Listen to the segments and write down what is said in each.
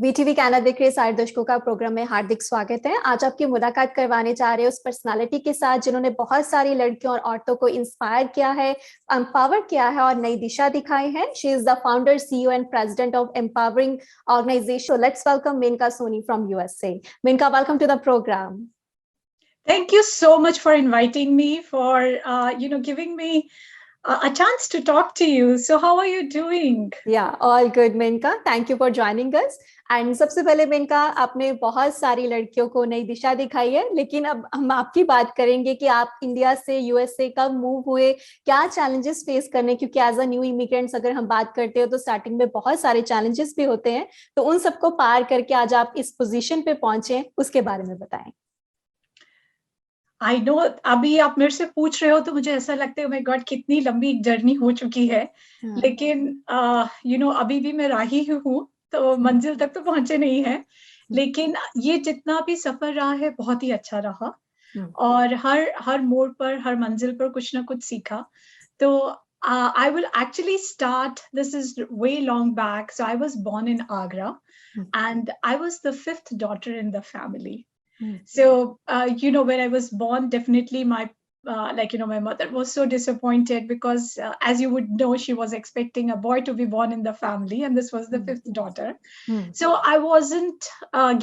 VTV Canada के सारे दर्शकों का प्रोग्राम में हार्दिक स्वागत है। आज आपकी मुलाकात करवाने जा रहे हैं उस पर्सनालिटी के साथ जिन्होंने बहुत सारी लड़कियों और औरतों को इंस्पायर किया है, एम्पावर किया है और नई दिशा दिखाई है। She is the founder, CEO and president of empowering organisation. Let's welcome Menka Soni from USA. Menka, welcome to the programme. Thank you so much for inviting me, for giving me a chance to talk to you. So how are you doing? Yeah, all good, Menka. Thank you for joining us. And सबसे पहले मेनका, आपने बहुत सारी लड़कियों को नई दिशा दिखाई है, लेकिन अब हम आपकी बात करेंगे कि आप इंडिया से यूएसए कब मूव हुए, क्या चैलेंजेस फेस करने, क्योंकि एज अ न्यू इमिग्रेंट्स अगर हम बात करते हो तो स्टार्टिंग में बहुत सारे चैलेंजेस भी होते हैं, तो उन सबको पार करके आज आप इस पोजीशन पे पहुंचे, उसके बारे में बताएं. आई नो, अभी आप मेरे से पूछ रहे हो तो मुझे ऐसा लगता है, माय गॉड, कितनी लंबी जर्नी हो चुकी है. लेकिन अभी भी मैं राही ही हूँ, तो मंजिल तक तो पहुंचे नहीं है. लेकिन ये जितना भी सफर रहा है बहुत ही अच्छा रहा, और हर मोड़ पर, हर मंजिल पर कुछ ना कुछ सीखा. तो I will actually start. This is way long back. So I was born in Agra, and I was the fifth daughter in the family. So, when I was born, definitely my mother was so disappointed because, as you would know, she was expecting a boy to be born in the family, and this was the fifth daughter. So I wasn't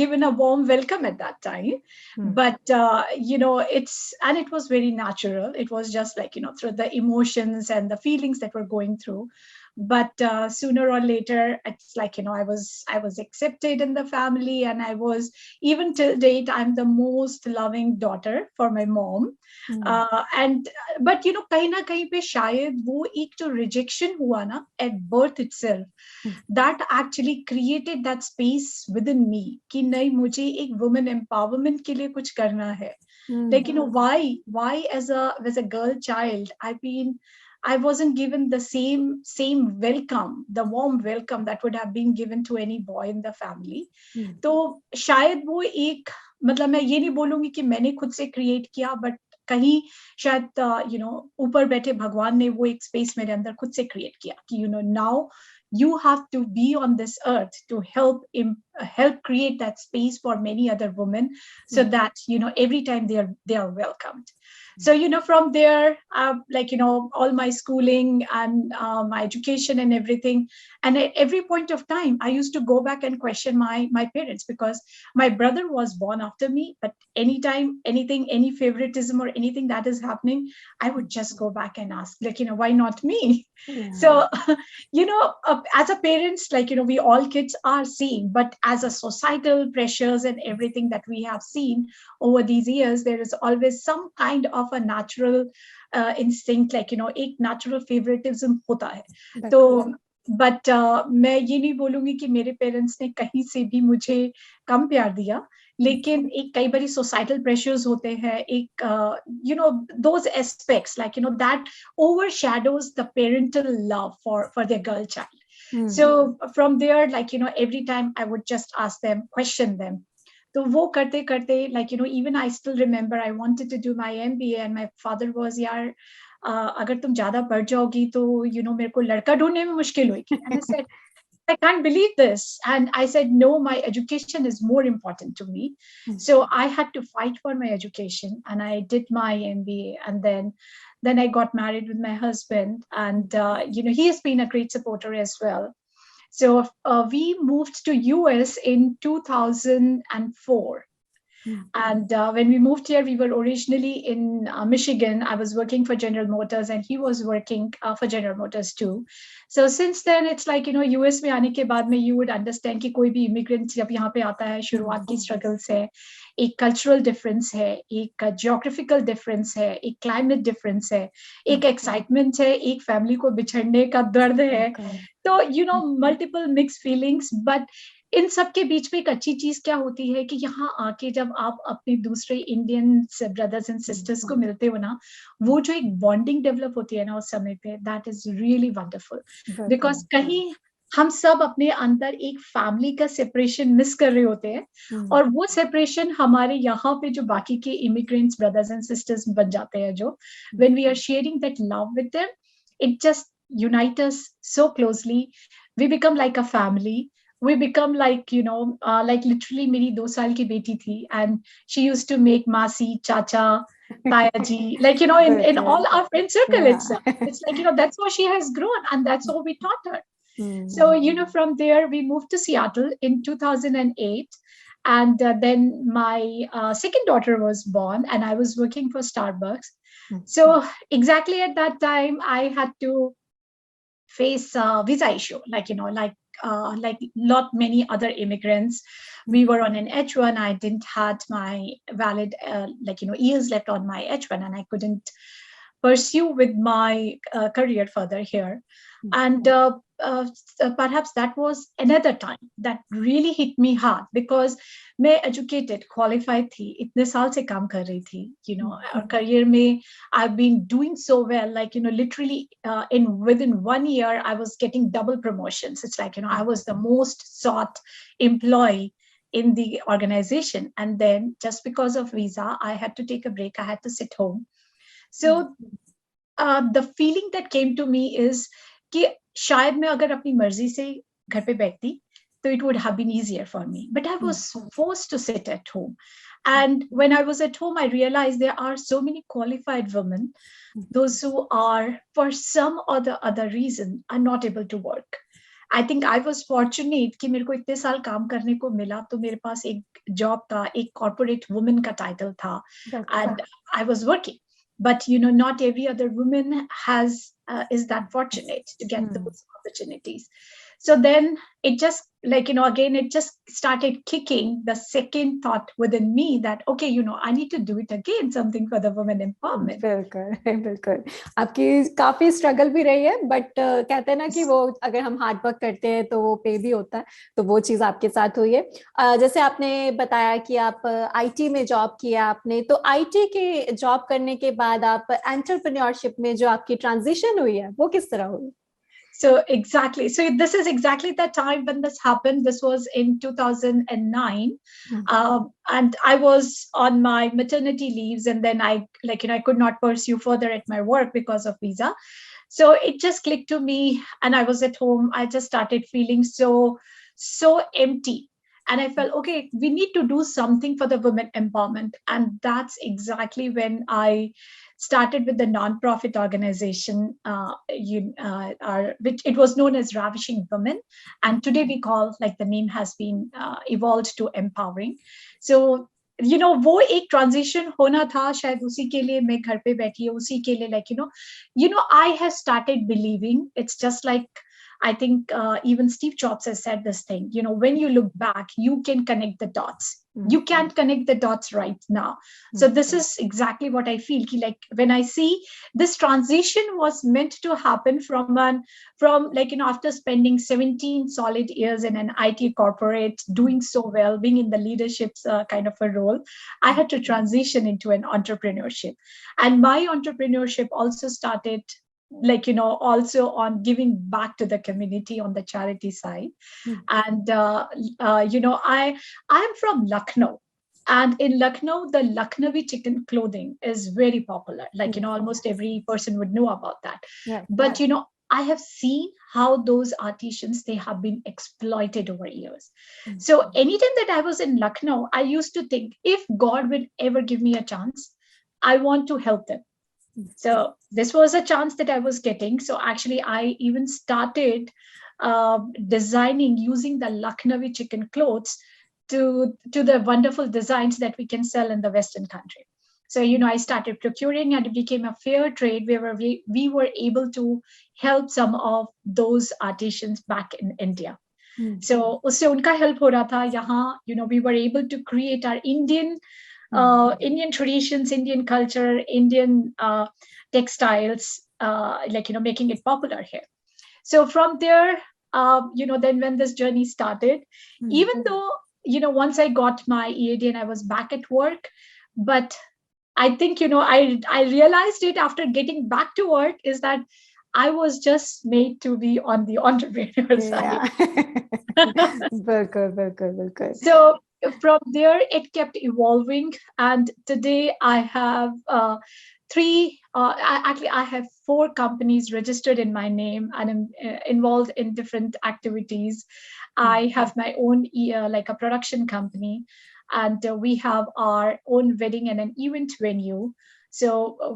given a warm welcome at that time. But, it was very natural. It was just through the emotions and the feelings that were going through. But sooner or later, it's I was accepted in the family, and I was, even till date, I'm the most loving daughter for my mom. But kahin na kahin pe shayad wo ek jo rejection hua na at birth itself, that actually created that space within me कि नहीं, मुझे एक women empowerment के लिए कुछ करना है. Like, why as a girl child, I wasn't given the same welcome, the warm welcome that would have been given to any boy in the family. तो शायद वो एक, मतलब मैं ये नहीं बोलूंगी कि मैंने खुद से क्रिएट किया, बट कहीं शायद ऊपर बैठे भगवान ने वो एक स्पेस मेरे अंदर खुद से क्रिएट किया कि now you have to be on this earth to help create that space for many other women, so that every time they are welcomed. So from there, all my schooling and my education and everything, and at every point of time I used to go back and question my parents, because my brother was born after me, but anytime anything, any favoritism or anything that is happening, I would just go back and ask, why not me? So as a parents, we all kids are seeing, but as a societal pressures and everything that we have seen over these years, there is always some kind of a natural instinct, एक natural favoritism होता है. तो but मैं ये नहीं बोलूंगी कि मेरे पेरेंट्स ने कहीं से भी मुझे कम प्यार दिया, लेकिन एक कई बारी societal pressures होते हैं, एक those aspects, that overshadows the parental love for their girl child. So from there, every time I would just ask them, question them. तो वो करते करते, even I still remember I wanted to do my MBA, and my father was, यार अगर तुम ज्यादा पढ़ जाओगी तो मेरे को लड़का ढूंढने में मुश्किल होगी. And I said, I can't believe this. And I said, no, my education is more important to me. So I had to fight for my education, and I did my MBA, and then I got married with my husband, and he has been a great supporter as well. So we moved to US in 2004. And when we moved here, we were originally in Michigan. I was working for General Motors, and he was working for General Motors too. So since then, it's US में आने के बाद में you would understand कि कोई भी immigrant जब यहाँ पे आता है, शुरुआत की struggles है, एक cultural difference है, एक geographical difference है, एक climate difference है, एक excitement है, एक family को बिछड़ने का दर्द है. तो multiple mixed feelings, but इन सब के बीच में एक अच्छी चीज क्या होती है कि यहाँ आके जब आप अपने दूसरे इंडियन ब्रदर्स एंड सिस्टर्स को मिलते हो ना, वो जो एक बॉन्डिंग डेवलप होती है ना उस समय पे, that is really wonderful. Because कहीं हम सब अपने अंदर एक फैमिली का सेपरेशन मिस कर रहे होते हैं, और वो सेपरेशन हमारे यहाँ पे जो बाकी के इमिग्रेंट्स ब्रदर्स एंड सिस्टर्स बन जाते हैं, जो when we are sharing that love with them, it just unite us so closely. We become like a family. we become like, like literally मेरी 2 साल की बेटी थी, and she used to make masi, chacha, taya ji, like, in all our friend circle itself. It's like, that's how she has grown, and that's how we taught her. So, from there we moved to Seattle in 2008. And then my second daughter was born, and I was working for Starbucks. So exactly at that time, I had to face visa issue, like lot many other immigrants. We were on an H1. I didn't had my valid years left on my H1, and I couldn't pursue with my career further here. And perhaps that was another time that really hit me hard, because मैं educated, qualified थी, इतने साल से काम कर रही थी, और career में I've been doing so well, like, literally within 1 year I was getting double promotions. It's like, I was the most sought employee in the organization. And then just because of visa, I had to take a break. I had to sit home. So the feeling that came to me is कि शायद मैं अगर अपनी मर्जी से घर पे बैठती, so it would have been easier for me. But I was forced to sit at home. And when I was at home, I realized there are so many qualified women, those who are, for some or the other reason, are not able to work. I think I was fortunate कि मेरे को इतने साल काम करने को मिला, तो मेरे पास एक जॉब था, एक कॉर्पोरेट वुमेन का टाइटल था, and I was working. But not every other woman is that fortunate to get those opportunities. So then it just, again, it just started kicking the second thought within me that, okay, I need to do it again, something for the women empowerment. बिल्कुल आपकी काफी struggle भी रही है, but कहते हैं ना कि वो अगर हम हार्ड वर्क करते हैं तो वो पे भी होता है, तो वो चीज आपके साथ हुई है। जैसे आपने बताया कि आप आईटी में जॉब किया आपने, तो आईटी के जॉब करने के बाद आप एंटरप्रेन्योरशिप में जो आपकी ट्रांजिशन हुई है वो किस तरह हुई? So exactly. So this is exactly the time when this happened. This was in 2009. And I was on my maternity leaves, and then I could not pursue further at my work because of visa. So it just clicked to me, and I was at home. I just started feeling so empty. And I felt, okay, we need to do something for the women empowerment. And that's exactly when I started with the non-profit organization, which it was known as Ravishing Women. And today we call, the name has been evolved to Empowering. So, वो एक transition होना था, शायद उसी के लिए मैं घर पे बैठी हूँ, उसी के लिए I have started believing. It's just like, I think even Steve Jobs has said this thing, when you look back, you can connect the dots. You can't connect the dots right now. So this is exactly what I feel. When I see this transition was meant to happen from after spending 17 solid years in an IT corporate, doing so well, being in the leadership kind of a role, I had to transition into an entrepreneurship. And my entrepreneurship also started also on giving back to the community on the charity side. And I am from Lucknow, and in Lucknow, the Lucknowi chicken clothing is very popular. Almost every person would know about that. But I have seen how those artisans, they have been exploited over years. So anytime that I was in Lucknow, I used to think, if God will ever give me a chance, I want to help them. So this was a chance that I was getting. So actually, I even started designing using the Lucknowi chicken clothes to the wonderful designs that we can sell in the Western country. So, I started procuring, and it became a fair trade where we were able to help some of those artisans back in India. So उससे उनका help हो रहा था यहाँ, we were able to create our Indian traditions, Indian culture, Indian textiles, making it popular here. So from there, then when this journey started, even though, once I got my EAD and I was back at work, but I think, I realized it after getting back to work is that I was just made to be on the entrepreneur side. So from there, it kept evolving. And today I have I have 4 companies registered in my name, and I'm involved in different activities. I have my own like a production company, and we have our own wedding and an event venue, so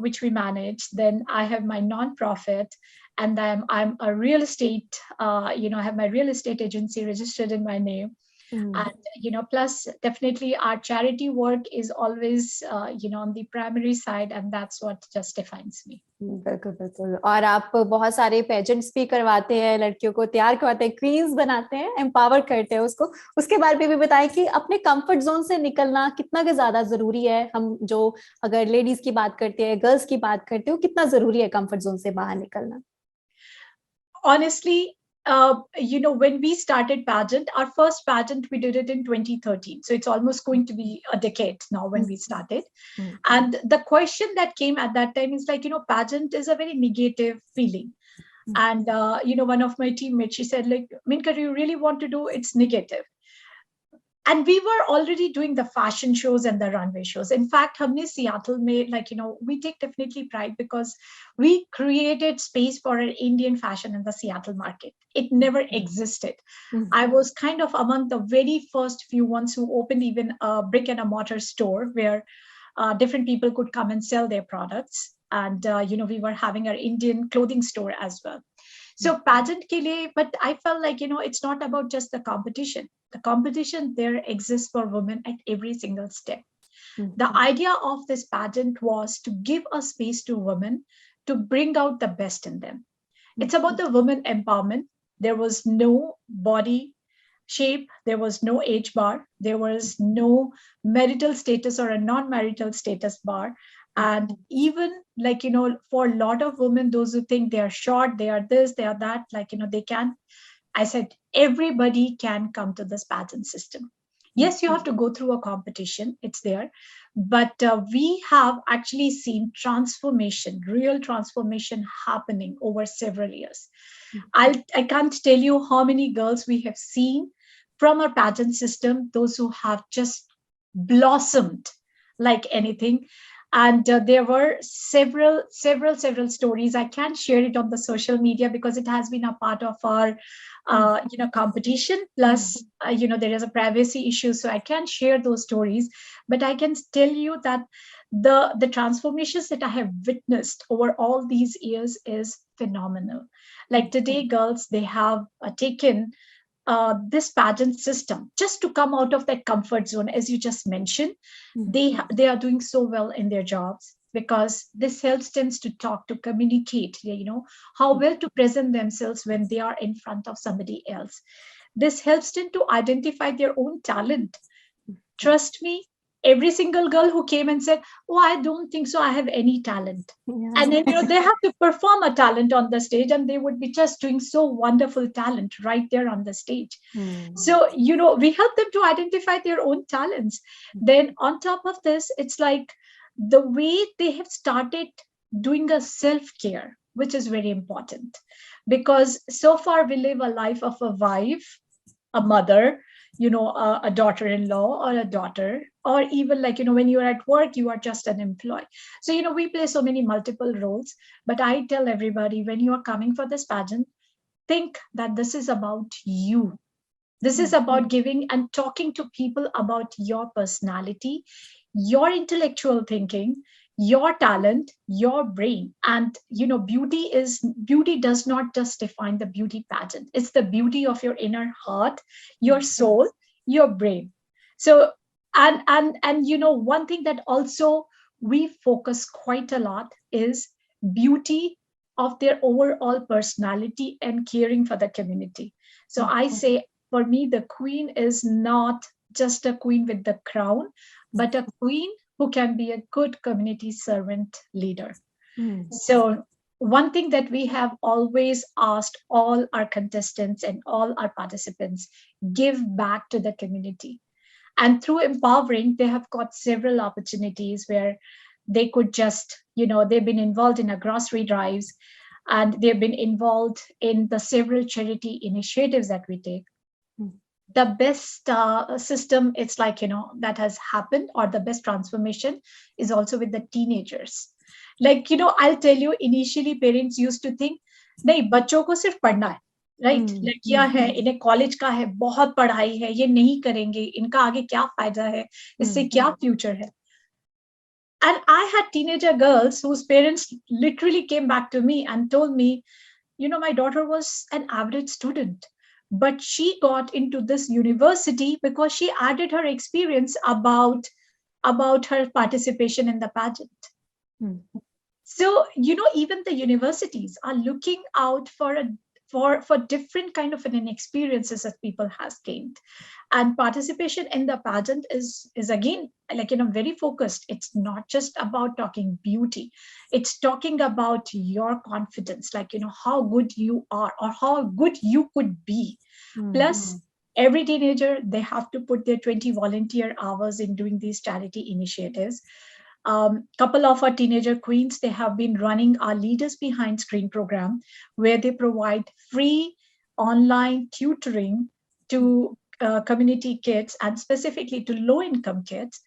which we manage. Then I have my nonprofit, and I'm a real estate. I have my real estate agency registered in my name. And plus definitely our charity work is always on the primary side, and that's what just defines me. बिल्कुल बिल्कुल। और आप बहुत सारे pageants भी करवाते हैं, लड़कियों को तैयार करवाते हैं, क्वींस बनाते हैं, एम्पावर करते हैं उसको। उसके बारे में भी बताएं कि अपने कंफर्ट जोन से निकलना कितना के ज्यादा जरूरी है। हम जो अगर लेडीज की बात करते हैं, गर्ल्स की बात करते हो, कितना जरूरी है कंफर्ट जोन से बाहर निकलना? Honestly, when we started pageant, our first pageant, we did it in 2013. So it's almost going to be a decade now when we started. And the question that came at that time is like, pageant is a very negative feeling. And, one of my teammates, she said, like, Minka, you really want to do it's negative. And we were already doing the fashion shows and the runway shows. In fact, humne Seattle made, we take definitely pride because we created space for an Indian fashion in the Seattle market. It never existed. I was kind of among the very first few ones who opened even a brick and a mortar store where different people could come and sell their products. And, we were having our Indian clothing store as well. So pageant ke liye, but I felt like, it's not about just the competition. The competition there exists for women at every single step. The idea of this pageant was to give a space to women to bring out the best in them. It's about the women empowerment. There was no body shape, there was no age bar, there was no marital status or a non-marital status bar. And even for a lot of women, those who think they are short, they are this, they are that, they can. I said, everybody can come to this pageant system. Yes, you have to go through a competition, it's there. But we have actually seen transformation, real transformation happening over several years. I can't tell you how many girls we have seen from our pageant system, those who have just blossomed like anything. And there were several stories. I can't share it on the social media because it has been a part of our, competition. Plus, there is a privacy issue, so I can't share those stories. But I can tell you that the transformations that I have witnessed over all these years is phenomenal. Like today, girls, they have taken this pageant system just to come out of that comfort zone, as you just mentioned. They are doing so well in their jobs because this helps them to talk, to communicate, how well to present themselves when they are in front of somebody else. This helps them to identify their own talent. Trust me, every single girl who came and said, oh, I don't think so, I have any talent. Yeah. And then, they have to perform a talent on the stage, and they would be just doing so wonderful talent right there on the stage. So, we help them to identify their own talents. Then on top of this, it's like the way they have started doing a self-care, which is very important. Because so far we live a life of a wife, a mother, a daughter-in-law or a daughter, or even when you're at work, you are just an employee. So, we play so many multiple roles. But I tell everybody, when you are coming for this pageant, think that this is about you. This is about giving and talking to people about your personality, your intellectual thinking, your talent, your brain. And beauty does not just define the beauty pageant. It's the beauty of your inner heart, your soul, your brain. So and one thing that also we focus quite a lot is beauty of their overall personality and caring for the community. So I say, for me, the queen is not just a queen with the crown, but a queen who can be a good community servant leader. So one thing that we have always asked all our contestants and all our participants, give back to the community. And through empowering, they have got several opportunities where they could just, they've been involved in a grocery drives, and they've been involved in the several charity initiatives that we take. The best system, it's that has happened, or the best transformation is also with the teenagers. Like, I'll tell you, initially parents used to think, नहीं, बच्चों को सिर्फ पढ़ना है, right? लड़कियां हैं, इन्हें college का है, बहुत पढ़ाई है, ये नहीं करेंगे, इनका आगे क्या फायदा है, इससे क्या फ्यूचर है? And I had teenager girls whose parents literally came back to me and told me, my daughter was an average student, but she got into this university because she added her experience about her participation in the pageant. So, even the universities are looking out for different kind of an experiences that people has gained, and participation in the pageant is again, like, very focused. It's not just about talking beauty, it's talking about your confidence, like, how good you are or how good you could be. Plus, every teenager, they have to put their 20 volunteer hours in doing these charity initiatives. Couple of our teenager queens, they have been running our Leaders Behind Screen program, where they provide free online tutoring to community kids, and specifically to low-income kids.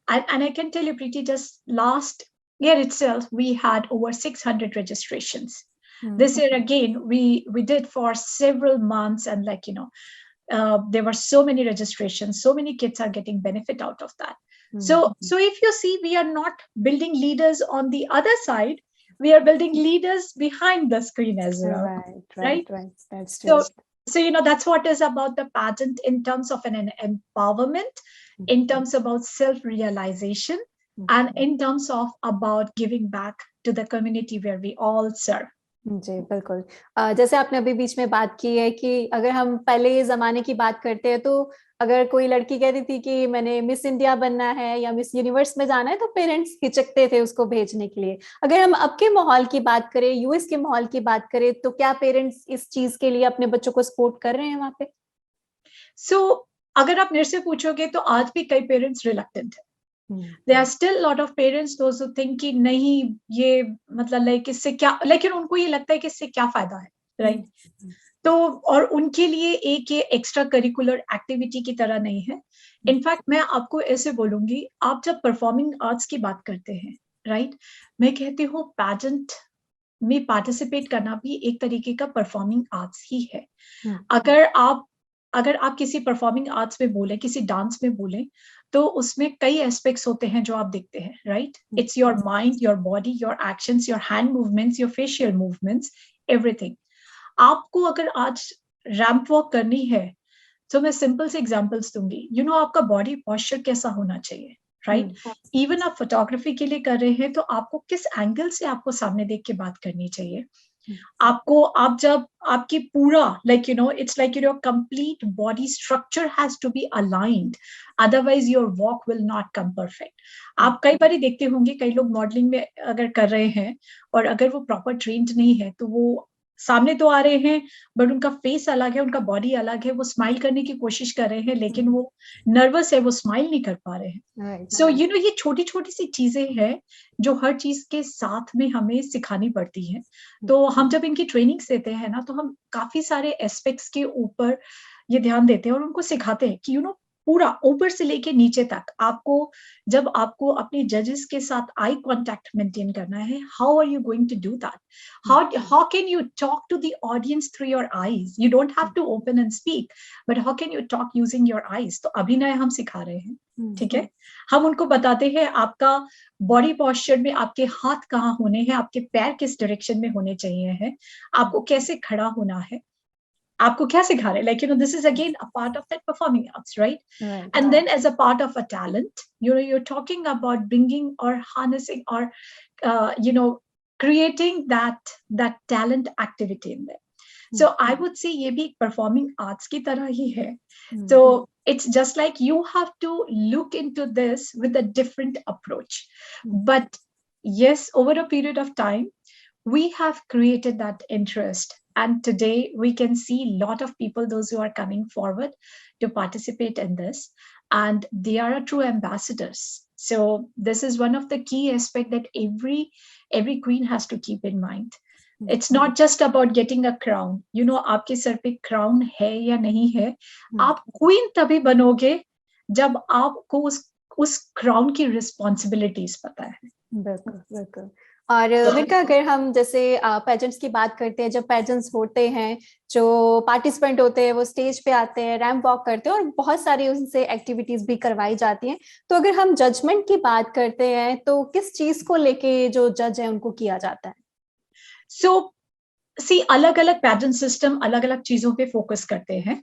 And I can tell you, Preeti, just last year itself, we had over 600 registrations. This year again, we did for several months, and like, there were so many registrations, so many kids are getting benefit out of that. So if you see, we are not building leaders on the other side, we are building leaders behind the screen as well. Right. That's true. So that's what is about the pageant in terms of an empowerment, in terms about self-realization, and in terms of about giving back to the community where we all serve. जी बिल्कुल। जैसे आपने अभी बीच में बात की है कि अगर हम पहले ज़माने की बात करते हैं, तो अगर कोई लड़की कहती थी कि मैंने मिस इंडिया बनना है या मिस यूनिवर्स में जाना है, तो पेरेंट्स हिचकते थे उसको भेजने के लिए। अगर हम अब के माहौल की बात करें, यूएस के माहौल की बात करें, तो क्या पेरेंट्स इस चीज के लिए अपने बच्चों को सपोर्ट कर रहे हैं वहाँ पे? अगर आप मेरे से पूछोगे तो आज भी कई पेरेंट्स रिलक्टेंट है। There are still a lot of parents those who think कि नहीं, ये मतलब लाइक इससे क्या, लेकिन उनको ये लगता है कि इससे क्या फायदा है, राइट? तो और उनके लिए एक ये एक्स्ट्रा करिकुलर एक्टिविटी की तरह नहीं है। इनफैक्ट मैं आपको ऐसे बोलूंगी, आप जब परफॉर्मिंग आर्ट्स की बात करते हैं, राइट, मैं कहती हूँ पैजेंट में पार्टिसिपेट करना भी एक तरीके का परफॉर्मिंग आर्ट्स ही है। अगर आप किसी परफॉर्मिंग आर्ट्स में बोले, किसी डांस में बोले, तो उसमें कई एस्पेक्ट्स होते हैं जो आप देखते हैं, right? It's your mind, your body, your actions, your hand movements, your facial movements, everything. आपको अगर आज रैंप वॉक करनी है, तो मैं सिंपल से एग्जांपल्स दूंगी। आपका बॉडी पोस्चर कैसा होना चाहिए, राइट? इवन आप फोटोग्राफी के लिए कर रहे हैं, तो आपको किस एंगल से आपको सामने देख के बात करनी चाहिए। आप जब आपकी पूरा it's like your complete body structure has to be aligned, otherwise your walk will not come perfect. आप कई बार देखते होंगे, कई लोग मॉडलिंग में अगर कर रहे हैं और अगर वो प्रॉपर ट्रेन्ड नहीं है, तो वो सामने तो आ रहे हैं बट उनका फेस अलग है, उनका बॉडी अलग है, वो स्माइल करने की कोशिश कर रहे हैं लेकिन वो नर्वस है, वो स्माइल नहीं कर पा रहे हैं। सो ये छोटी छोटी सी चीजें हैं जो हर चीज के साथ में हमें सिखानी पड़ती है। तो हम जब इनकी ट्रेनिंग देते हैं ना, तो हम काफी सारे एस्पेक्ट्स के ऊपर ये ध्यान देते हैं और उनको सिखाते हैं कि पूरा ऊपर से लेके नीचे तक जब आपको अपने जजेस के साथ आई कांटेक्ट मेंटेन करना है, how are you going to do that? How can you talk to the audience through your eyes? You don't have to open and speak, but how can you talk using your eyes? तो अभिनय हम सिखा रहे हैं, ठीक है? हम उनको बताते हैं आपका बॉडी पोस्चर में आपके हाथ कहाँ होने हैं, आपके पैर किस डायरेक्शन में होने चाहिए है, आपको कैसे खड़ा होना है, आपको क्या सिखा रहे हैं? this is again a part of that performing arts, right? And then as a part of a talent, you're talking about bringing or harnessing or creating that talent activity in there. So I would say ये भी performing arts की तरह ही है. So it's just like you have to look into this with a different approach. But yes, over a period of time, we have created that interest. And today we can see a lot of people, those who are coming forward to participate in this, and they are true ambassadors. So this is one of the key aspects that every queen has to keep in mind. It's not just about getting a crown. आपके sir पे crown है या नहीं है, आप queen तभी बनोगे जब आपको उस crown की responsibilities पता है. बिल्कुल बिल्कुल। और मिनका, अगर हम जैसे पेजेंट्स की बात करते हैं, जब पेजेंट्स होते हैं, जो पार्टिसिपेंट होते हैं वो स्टेज पे आते हैं, रैंप वॉक करते हैं और बहुत सारी उनसे एक्टिविटीज भी करवाई जाती हैं, तो अगर हम जजमेंट की बात करते हैं तो किस चीज को लेके जो जज है उनको किया जाता है? सो सी, अलग अलग पैजेंट सिस्टम अलग अलग चीजों पे फोकस करते हैं,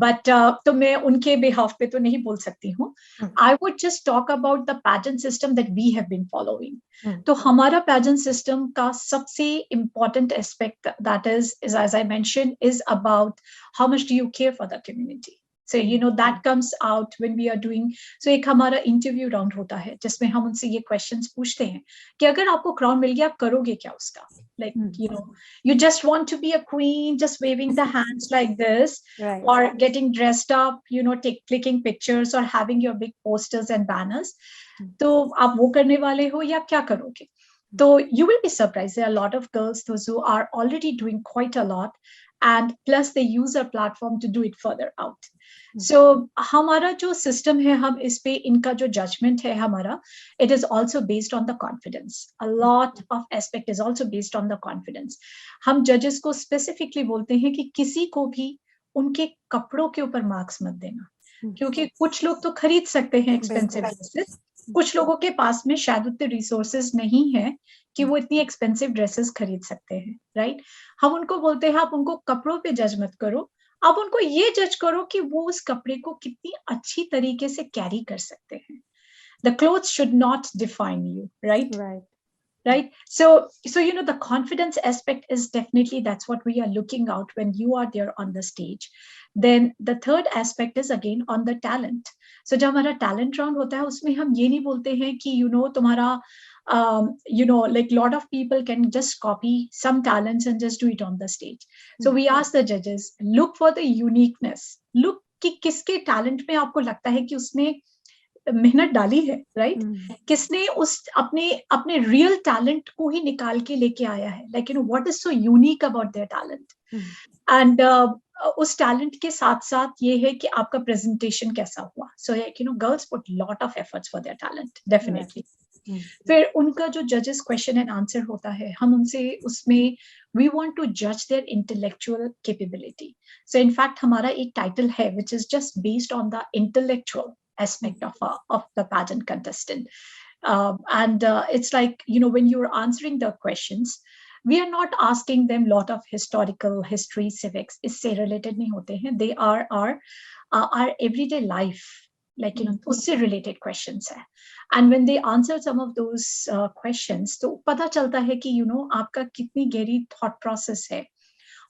बट तो मैं उनके बिहाफ पे तो नहीं बोल सकती हूँ. I would just talk about the pageant system that we have been following. तो हमारा पैजेंट सिस्टम का सबसे important aspect that is as I mention is about how much do you care for the community. So, that comes out when we are doing. So, एक हमारा interview round होता है जिसमें हम उनसे ये क्वेश्चंस पूछते हैं कि अगर आपको क्राउन मिल गया, आप करोगे क्या उसका? Like, you just want to be a queen, just waving the hands like this, Right. or getting dressed up, clicking pictures or having your big posters and banners. तो आप वो करने वाले हो या क्या करोगे? तो you will be surprised. There are a lot of girls, those who are already doing quite a lot, and plus they use our platform to do it further out. So हमारा जो सिस्टम है, हम इस पे इनका जो judgement है हमारा, it is also based on the confidence. A lot of aspect is also based on the confidence. हम जजेस को स्पेसिफिकली बोलते हैं कि किसी को भी उनके कपड़ों के ऊपर मार्क्स मत देना, क्योंकि कुछ लोग तो खरीद सकते हैं एक्सपेंसिव ड्रेसेस, कुछ लोगों के पास में शायद उतने रिसोर्सेज नहीं है कि वो इतनी एक्सपेंसिव ड्रेसेस खरीद सकते हैं, राइट? हम उनको बोलते हैं आप उनको कपड़ों पे जज मत करो, आप उनको ये जज करो कि वो उस कपड़े को कितनी अच्छी तरीके से कैरी कर सकते हैं. The clothes should not define you, right? Right. So the confidence aspect is definitely, that's what we are looking out when you are there on the stage. Then the third aspect is again on the talent. So जब हमारा talent round होता है, उसमें हम ये नहीं बोलते हैं कि तुम्हारा like lot of people can just copy some talents and just do it on the stage. So we ask the judges, look for the uniqueness. Look कि किसके talent में आपको लगता है कि उसने मेहनत डाली है, राइट? किसने उस अपने रियल टैलेंट को ही निकाल के लेके आया है, like what is so unique about their talent. And उस टैलेंट के साथ साथ ये है कि आपका प्रेजेंटेशन कैसा हुआ. So girls put lot of efforts for their talent, definitely. फिर उनका जो जजेस क्वेश्चन एंड आंसर होता है, हम उनसे उसमें वी वांट टू जज there intellectual capability. So in fact हमारा एक टाइटल है which is just based on the intellectual aspect of the pageant contestant. And it's like, when you're answering the questions, we are not asking them lot of historical history, civics, isse related nahi hote hain. They are our everyday life, like usse related questions hai. And when they answer some of those questions, to pata chalta hai ki aapka kitni gehri thought process hai,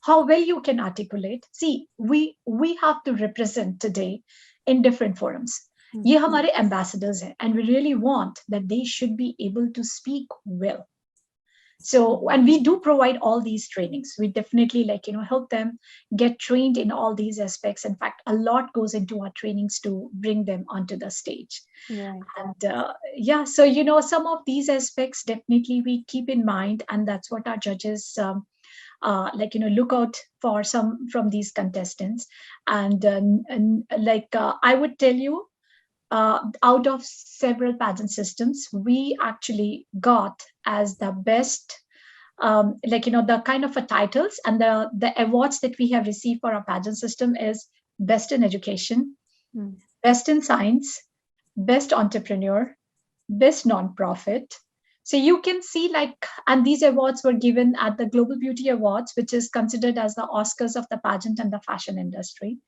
how well you can articulate. See, we have to represent today in different forums. ये हमारे ambassadors हैं, and we really want that they should be able to speak well. So, and we do provide all these trainings. We definitely help them get trained in all these aspects. In fact, a lot goes into our trainings to bring them onto the stage. And so some of these aspects definitely we keep in mind, and that's what our judges look out for some from these contestants. And I would tell you, out of several pageant systems, we actually got as the best, the kind of a titles and the awards that we have received for our pageant system is best in education, best in science, best entrepreneur, best non-profit. So you can see and these awards were given at the Global Beauty Awards, which is considered as the Oscars of the pageant and the fashion industry.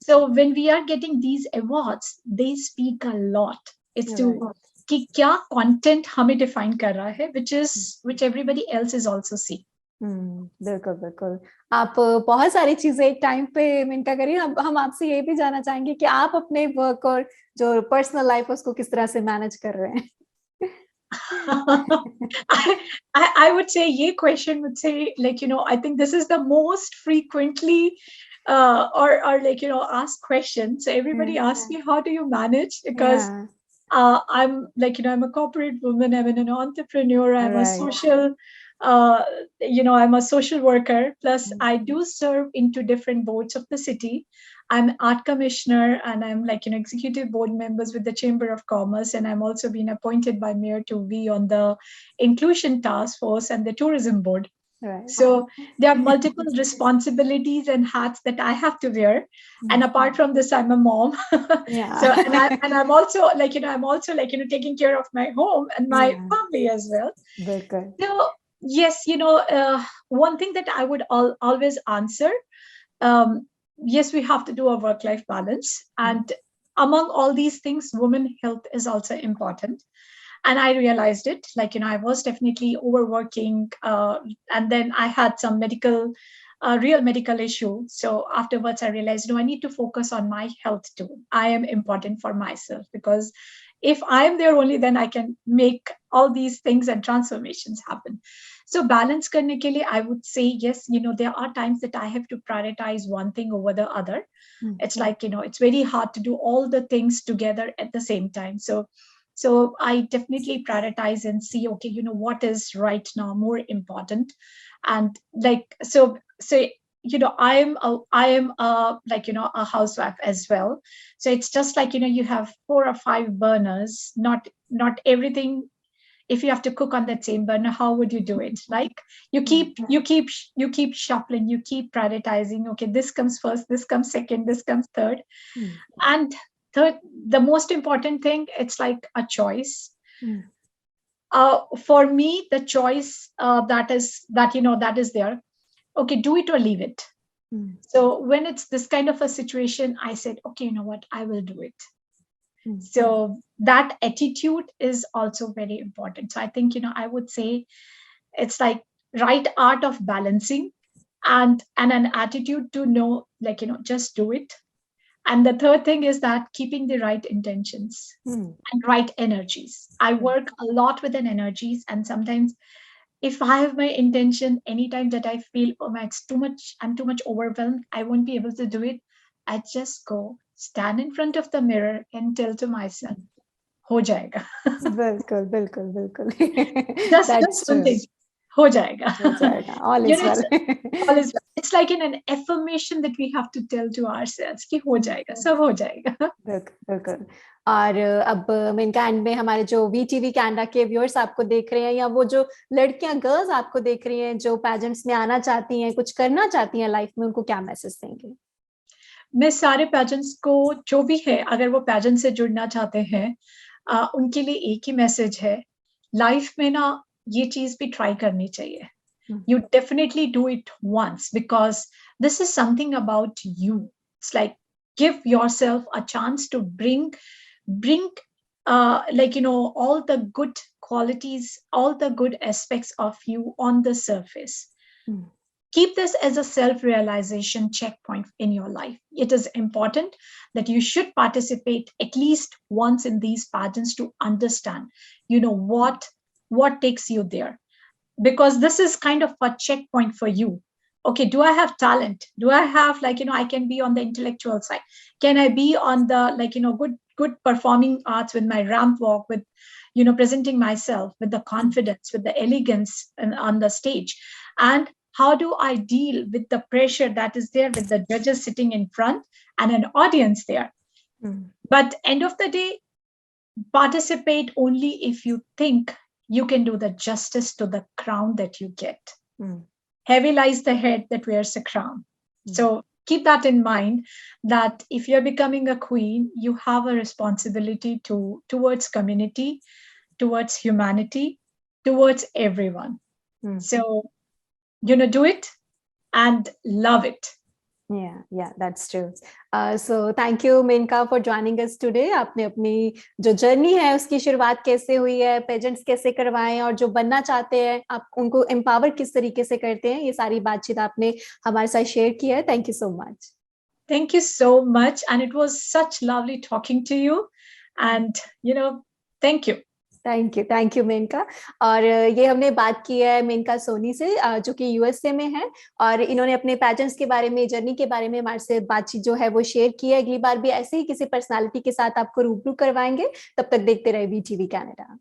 So when we are getting these awards, they speak a lot. It's to कि क्या content हमें define कर रहा है, which everybody else is also seeing. बिल्कुल बिल्कुल. आप बहुत सारी चीजें एक टाइम पे मिनका करिए. हम आपसे ये भी जानना चाहेंगे कि आप अपने वर्क और जो पर्सनल लाइफ उसको किस तरह से मैनेज कर रहे हैं. I would say ये question would say I think this is the most frequently or asked question. So everybody asks me, how do you manage? Because I'm I'm a corporate woman, I'm an entrepreneur, I'm a social I'm a social worker, plus I do serve into different boards of the city. I'm art commissioner, and I'm like, executive board members with the Chamber of Commerce, and I'm also been appointed by Mayor to be on the inclusion task force and the tourism board. Right. So there are multiple responsibilities and hats that I have to wear. And apart from this, I'm a mom. Yeah. So, and I'm also like, taking care of my home and my family as well. Very good. So yes, one thing that I would always answer, yes, we have to do a work-life balance. And among all these things, women health is also important. And I realized it, like, I was definitely overworking. And then I had some real medical issue. So afterwards, I realized, no, I need to focus on my health too. I am important for myself, because if I am there only, then I can make all these things and transformations happen. So balance karne ke liye, I would say, yes, there are times that I have to prioritize one thing over the other. It's like, it's very hard to do all the things together at the same time. So I definitely prioritize and see, okay, what is right now more important. And like, so I am a housewife as well. So it's just like, you have 4 or 5 burners, not everything. If you have to cook on that same burner, how would you do it? Like, you keep shuffling, you keep prioritizing. Okay, this comes first, this comes second, this comes third. And third, the most important thing, it's like a choice. For me, the choice that is there. Okay, do it or leave it. So when it's this kind of a situation, I said, okay, you know what, I will do it. So that attitude is also very important. So I think, I would say it's like right art of balancing, and an attitude to know, like, just do it. And the third thing is that keeping the right intentions and right energies. I work a lot with an energies, and sometimes if I have my intention, anytime that I feel, oh my, it's too much, I'm too much overwhelmed, I won't be able to do it, I just go stand in front of the mirror and tell to myself, हो जाएगा. बिल्कुल. Just one thing, हो जाएगा. All is well. All is well. It's like an affirmation that we have to tell to ourselves कि हो जाएगा, सब हो जाएगा. बिल्कुल. और अब मेनका एंड में हमारे जो VTV कैनेडा के व्यूअर्स आपको देख रहे हैं, या वो जो लड़कियां, गर्ल्स आपको देख रही हैं जो पेजेंट्स में आना चाहती हैं, कुछ करना चाहती हैं लाइफ में, उनको क्या मैसेज देंगे? मैं सारे पेजेंट्स को, जो भी है, अगर वो पेजेंट से जुड़ना चाहते हैं, उनके लिए एक ही मैसेज है, लाइफ में ना ये चीज भी ट्राई करनी चाहिए. You definitely do it once, because this is something about you. It's like, give yourself a chance to bring all the good qualities, all the good aspects of you on the surface. Keep this as a self-realization checkpoint in your life. It is important that you should participate at least once in these pageants to understand, what takes you there. Because this is kind of a checkpoint for you. Okay, do I have talent? Do I have, I can be on the intellectual side? Can I be on the, good performing arts with my ramp walk, with, presenting myself with the confidence, with the elegance on the stage? And how do I deal with the pressure that is there with the judges sitting in front and an audience there? But end of the day, participate only if you think you can do the justice to the crown that you get. Heavy lies the head that wears a crown. So keep that in mind, that if you're becoming a queen, you have a responsibility towards community, towards humanity, towards everyone. So, do it and love it. Yeah, that's true. So thank you Maneka for joining us today. आपने अपनी जो journey है उसकी शुरुआत कैसे हुई है, pageants कैसे करवाएं, और जो बनना चाहते हैं आप उनको एम्पावर किस तरीके से करते हैं, ये सारी बातचीत आपने हमारे साथ शेयर किया है. Thank you so much. Thank you so much, and it was such lovely talking to you, and thank you. Thank you Menka. और ये हमने बात की है मेनका सोनी से, जो कि USA में है, और इन्होंने अपने पैजेंट्स के बारे में, जर्नी के बारे में हमारे से बातचीत जो है वो शेयर की है. अगली बार भी ऐसे ही किसी पर्सनालिटी के साथ आपको रूबरू करवाएंगे. तब तक देखते रहे VTV कैनेडा.